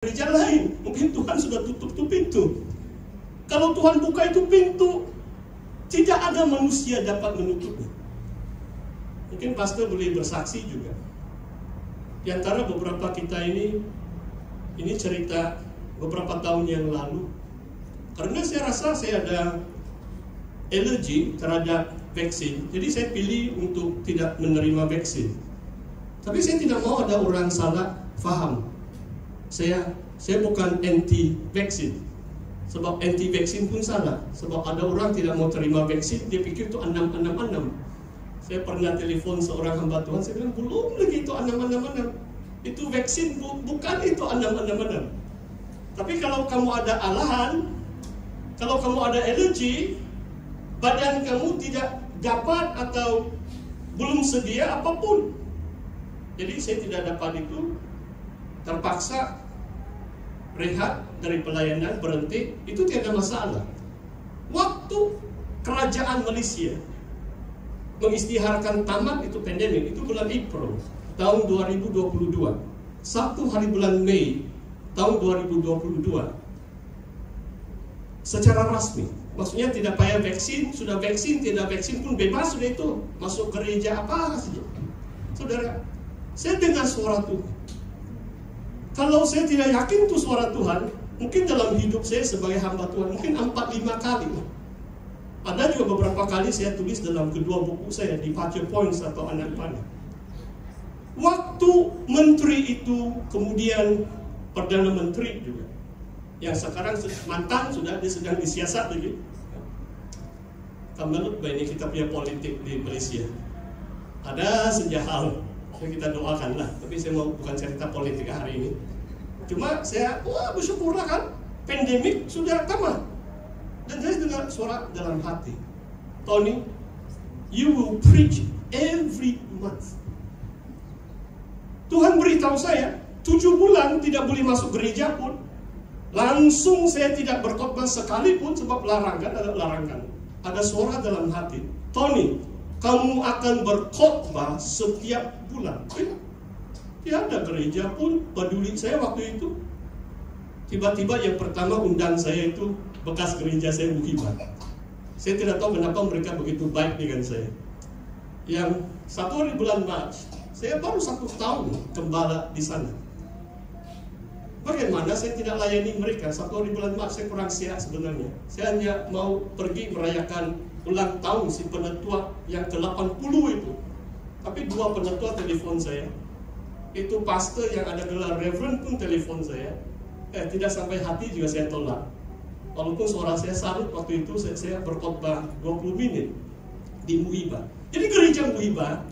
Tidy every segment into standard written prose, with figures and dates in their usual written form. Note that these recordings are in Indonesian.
gereja lain. Mungkin Tuhan sudah tutup itu pintu. Kalau Tuhan buka itu pintu, tidak ada manusia dapat menutupnya. Mungkin pastor boleh bersaksi juga. Di antara beberapa kita ini cerita beberapa tahun yang lalu. Karena saya rasa saya ada alergi terhadap vaksin, jadi saya pilih untuk tidak menerima vaksin. Tapi saya tidak mau ada orang salah faham. Saya bukan anti vaksin. Sebab anti vaksin pun salah. Sebab ada orang tidak mau terima vaksin, dia pikir itu 666. Saya pernah telepon seorang hamba Tuhan, saya bilang belum lagi itu 666. Itu vaksin bukan itu 666. Tapi kalau kamu ada alahan, kalau kamu ada alergi, badan kamu tidak dapat atau belum sedia apapun. Jadi saya tidak dapat itu, terpaksa rehat dari pelayanan, berhenti, itu tidak masalah. Waktu kerajaan Malaysia mengisytiharkan tamat itu pandemik, itu bulan April tahun 2022. Satu hari bulan Mei tahun 2022. Secara rasmi, maksudnya tidak payah vaksin, sudah vaksin, tidak vaksin pun bebas, sudah itu masuk gereja apa saja. Saudara, saya dengar suara Tuhan. Kalau saya tidak yakin itu suara Tuhan, mungkin dalam hidup saya sebagai hamba Tuhan, mungkin 4-5 kali. Ada juga beberapa kali saya tulis dalam kedua buku saya, Departure Points atau Anak Panah. Waktu menteri itu, kemudian Perdana Menteri juga, yang sekarang mantan sudah dia sedang disiasat lagi. Kamu lupa ini kita punya politik di Malaysia. Ada sejak hal kita doakanlah, tapi saya mau bukan cerita politik hari ini. Cuma saya bersyukurlah kan, pandemik sudah tamat. Dan saya dengar suara dalam hati, Tony, you will preach every month. Tuhan beritahu saya 7 bulan tidak boleh masuk gereja pun. Langsung saya tidak berkhotbah sekalipun sebab larangan. Ada suara dalam hati, Tony, kamu akan berkhotbah setiap bulan. Tiada gereja pun peduli saya waktu itu. Tiba-tiba yang pertama undang saya itu bekas gereja saya Muhibah. Saya tidak tahu kenapa mereka begitu baik dengan saya. Yang 1 hari bulan Mac, saya baru 1 tahun gembala di sana. Bagaimana saya tidak layani mereka? 1 hari bulan Mac saya kurang sihat sebenarnya. Saya hanya mau pergi merayakan ulang tahun si penetua yang ke-80 itu. Tapi 2 penetua telepon saya. Itu pastor yang ada gelar Reverend pun telepon saya. Tidak sampai hati juga saya tolak. Walaupun suara saya sarut waktu itu, saya berkhotbah 20 menit di Muhibah. Jadi gereja Muhibah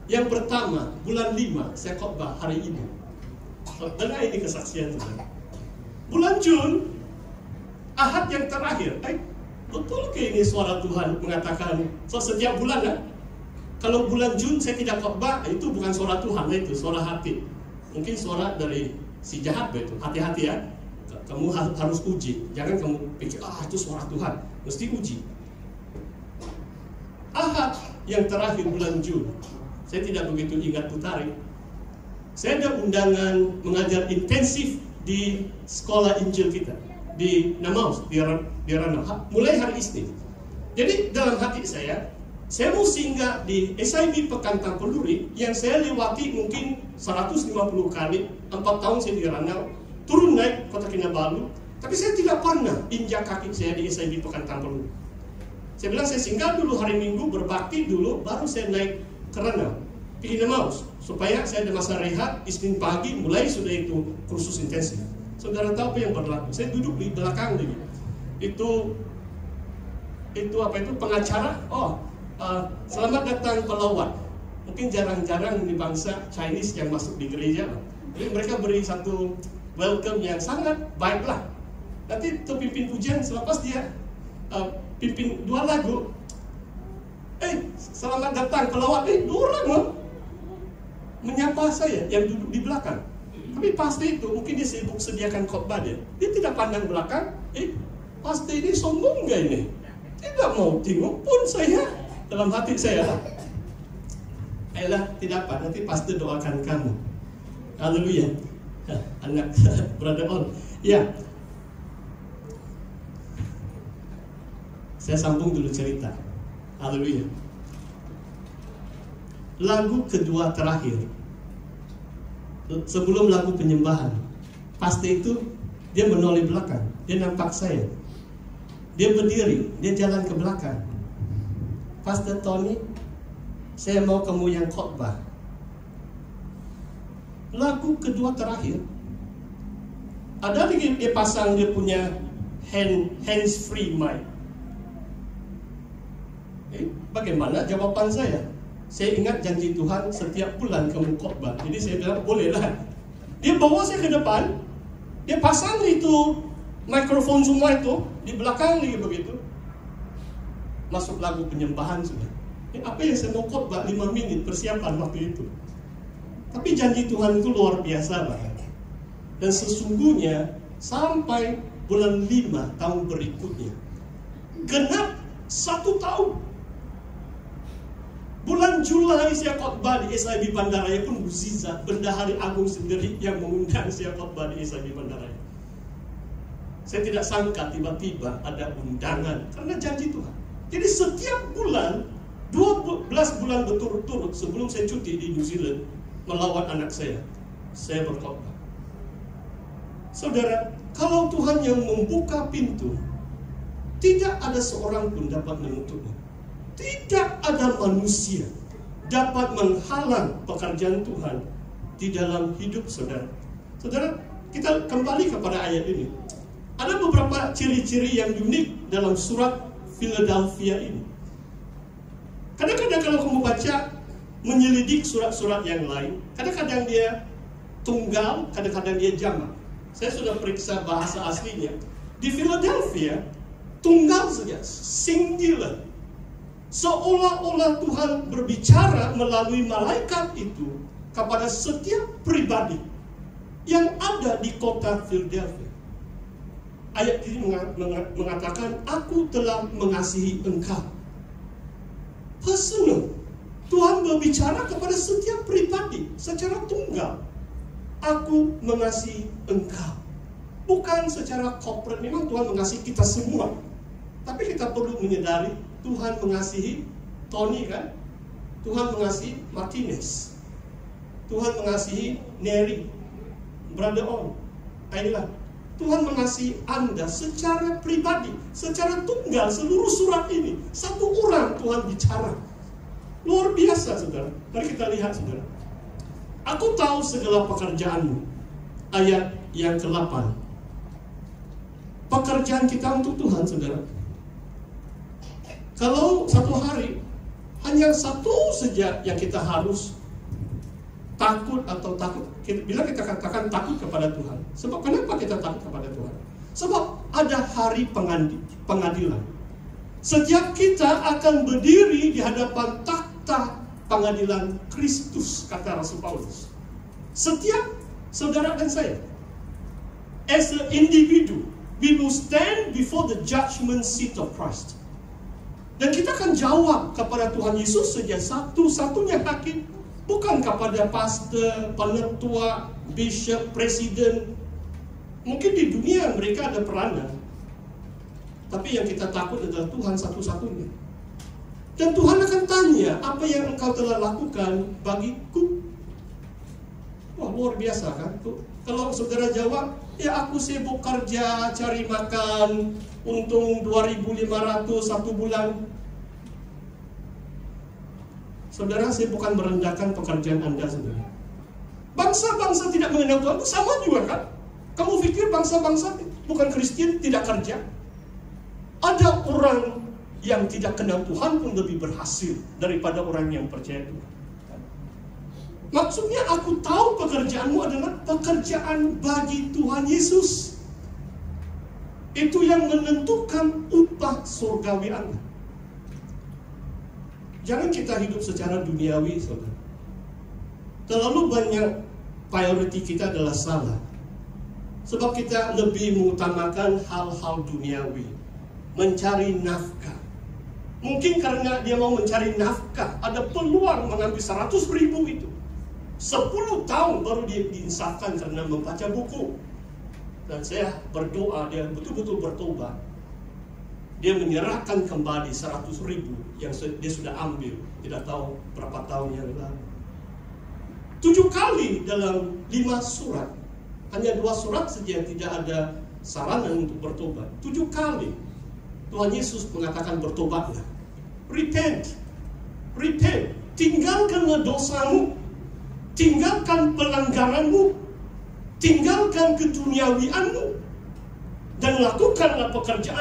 yang pertama bulan 5 saya khotbah hari ini. Dengar ini kesaksian saudara. Bulan Jun, Ahad yang terakhir, betul ke ini suara Tuhan mengatakan setiap bulan kan? Kalau bulan Jun saya tidak khotbah, itu bukan suara Tuhan, itu suara hati. Mungkin suara dari si jahat itu. Hati-hati ya. Kamu harus uji. Jangan kamu pikir, itu suara Tuhan. Mesti uji. Ahad yang terakhir bulan Jun, saya tidak begitu ingat putarik. Saya ada undangan mengajar intensif di sekolah Injil kita di Namaus, di Ranau, mulai hari Isnin. Jadi dalam hati saya mau singgah di SIB Pekan Tampeluri yang saya lewati mungkin 150 kali, 4 tahun saya di Ranau, turun naik Kota Kinabalu, tapi saya tidak pernah injak kaki saya di SIB Pekan Tampeluri. Saya bilang saya singgah dulu hari Minggu, berbakti dulu, baru saya naik ke Ranau, pergi Namaus, supaya saya ada masa rehat. Isnin pagi mulai sudah itu kursus intensif. Saudara tahu apa yang berlaku? Saya duduk di belakang lagi. Itu pengacara. Selamat datang pelawat. Mungkin jarang-jarang di bangsa Chinese yang masuk di gereja. Jadi mereka beri satu welcome yang sangat baiklah. Nanti pimpin pujian selepas dia pimpin 2 lagu. Selamat datang pelawat. 2 orang loh menyapa saya yang duduk di belakang. Tapi pasti itu mungkin dia sibuk sediakan khotbah dia tidak pandang belakang. Pasti ini sombong gak ini? Tidak mau tengok pun saya. Dalam hati saya, tidak apa, nanti pasti doakan kamu. Haleluya. Anak Brother On. Ya, saya sambung dulu cerita. Haleluya. Lagu kedua terakhir, sebelum lagu penyembahan, pasti itu dia menoleh belakang, dia nampak saya, dia berdiri, dia jalan ke belakang. Pastor Tony, saya mau kamu yang khotbah. Lagu kedua terakhir, ada lagi dia pasang dia punya hands free mic. Bagaimana jawaban saya? Saya ingat janji Tuhan setiap bulan kamu khotbah. Jadi saya bilang bolehlah. Dia bawa saya ke depan, dia pasang itu mikrofon semua itu di belakang lagi begitu. Masuk lagu penyembahan sudah. Apa yang saya mau khotbah 5 minit persiapan waktu itu. Tapi janji Tuhan itu luar biasa banget. Dan sesungguhnya sampai bulan 5 tahun berikutnya, genap 1 tahun. Bulan Julai saya khotbah di SIB Bandaraya pun mukjizat. Bendahari Agung sendiri yang mengundang saya khotbah di SIB Bandaraya. Saya tidak sangka tiba-tiba ada undangan karena janji Tuhan. Jadi setiap bulan 12 bulan berturut-turut sebelum saya cuti di New Zealand melawat anak saya berkhotbah. Saudara, kalau Tuhan yang membuka pintu, tidak ada seorang pun dapat menutupnya. Tidak ada manusia dapat menghalang pekerjaan Tuhan di dalam hidup saudara. Saudara, kita kembali kepada ayat ini. Ada beberapa ciri-ciri yang unik dalam surat Philadelphia ini. Kadang-kadang kalau kamu baca, menyelidik surat-surat yang lain, kadang-kadang dia tunggal, kadang-kadang dia jamak. Saya sudah periksa bahasa aslinya. Di Philadelphia, tunggal saja, singular. Seolah-olah Tuhan berbicara melalui malaikat itu kepada setiap pribadi yang ada di kota Philadelphia. Ayat ini mengatakan, aku telah mengasihi engkau. Personal. Tuhan berbicara kepada setiap pribadi secara tunggal. Aku mengasihi engkau. Bukan secara corporate. Memang Tuhan mengasihi kita semua. Tapi kita perlu menyadari Tuhan mengasihi Tony kan? Tuhan mengasihi Martinez. Tuhan mengasihi Neri, Brother On. Inilah Tuhan mengasihi Anda secara pribadi, secara tunggal. Seluruh surat ini satu orang Tuhan bicara. Luar biasa saudara. Mari kita lihat saudara. Aku tahu segala pekerjaanmu. Ayat yang ke-8. Pekerjaan kita untuk Tuhan saudara. Kalau satu hari hanya satu saja yang kita harus takut atau takut. Bila kita katakan takut kepada Tuhan. Sebab kenapa kita takut kepada Tuhan? Sebab ada hari pengadilan. Setiap kita akan berdiri di hadapan takhta pengadilan Kristus, kata Rasul Paulus. Setiap saudara dan saya, as an individu, we will stand before the judgment seat of Christ. Dan kita akan jawab kepada Tuhan Yesus saja, satu-satunya hakim. Bukan kepada pastor, penetua, bishop, presiden. Mungkin di dunia mereka ada peranan. Tapi yang kita takut adalah Tuhan satu-satunya. Dan Tuhan akan tanya, apa yang engkau telah lakukan bagiku? Wah, luar biasa kan? Kalau saudara jawab, ya aku sibuk kerja, cari makan, untung 2.500 satu bulan. Saudara, saya bukan merendahkan pekerjaan Anda, saudara. Bangsa-bangsa tidak mengenal Tuhan, sama juga kan? Kamu pikir bangsa-bangsa bukan Kristen tidak kerja? Ada orang yang tidak kenal Tuhan pun lebih berhasil daripada orang yang percaya Tuhan. Maksudnya aku tahu pekerjaanmu adalah pekerjaan bagi Tuhan Yesus. Itu yang menentukan upah surgawi Anda. Jangan kita hidup secara duniawi, saudara. Terlalu banyak priority kita adalah salah. Sebab kita lebih mengutamakan hal-hal duniawi. Mencari nafkah. Mungkin karena dia mau mencari nafkah, ada peluang mengambil 100.000 itu. 10 tahun baru dia diinsafkan karena membaca buku. Dan saya berdoa dia betul-betul bertobat. Dia menyerahkan kembali 100.000 yang dia sudah ambil tidak tahu berapa tahun yang lalu. 7 kali dalam 5 surat. Hanya 2 surat saja yang tidak ada saranan untuk bertobat. 7 kali Tuhan Yesus mengatakan bertobatlah. Repent. Repent. Tinggalkanlah dosamu. Tinggalkan pelanggaranmu. Tinggalkan keduniawianmu. Dan lakukanlah pekerjaan